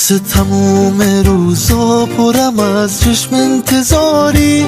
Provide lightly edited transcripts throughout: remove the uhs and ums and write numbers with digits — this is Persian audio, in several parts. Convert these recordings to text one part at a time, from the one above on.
مثل تموم روزا پرم از چشم انتظاری،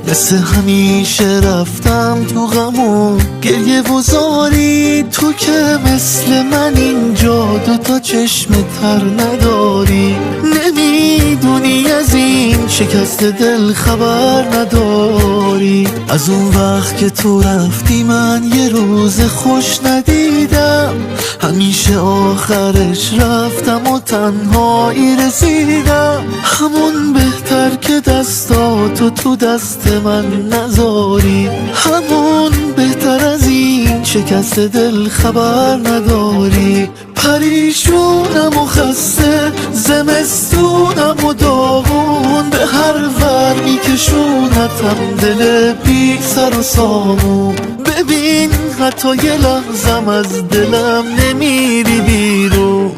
مثل همیشه رفتم تو غم و گریه و زاری. تو که مثل من اینجا دوتا چشم تر نداری، نمیدونی از این شکست دل خبر نداری. از اون وقت که تو رفتی من یه روز خوش ندیدم، همیشه آخرش رفتم و تنهایی رسیدم. همون بهتر که دستاتو تو دست من نذاری، همون بهتر از این شکست دل خبر نداری. پریشونم و خسته، زمستونم و داغون، به هر ور میکشونتم دل بی سر و سامون. ببین حتی یه لحظم از دلم نمیری بیرون.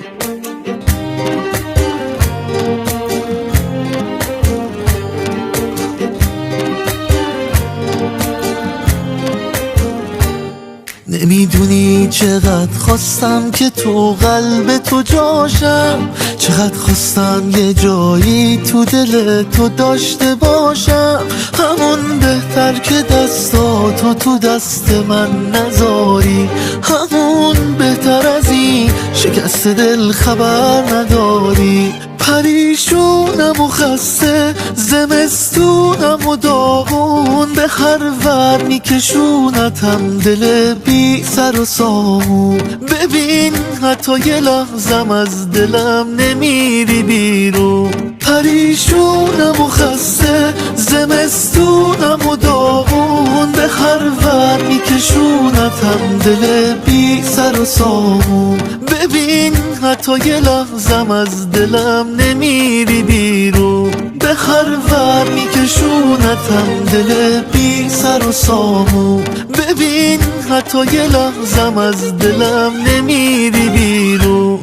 نمیدونی چقدر خواستم که تو قلب تو جاشم، چقدر خواستم یه جایی تو دل تو داشته باشم. همون بهتر که دستاتو تو دست من نذاری، همون بهتر از این شکست دل خبر نداری. پریشونم و خسته، زمستونم و داغون، به هر ور میکشونتم دل بی سر و سامون. ببین حتی یه لحظم از دلم نمیری بیرون. پریشونم و خسته، زمستونم و داغون، به هر ور میکشونتم دل بی سر و سامون. ببین حتی یه لحظم از دلم نمیری بیرون. به هر ور میکشونتم دل بی سر و سامون. ببین حتی یه لحظم از دلم نمیری بیرون.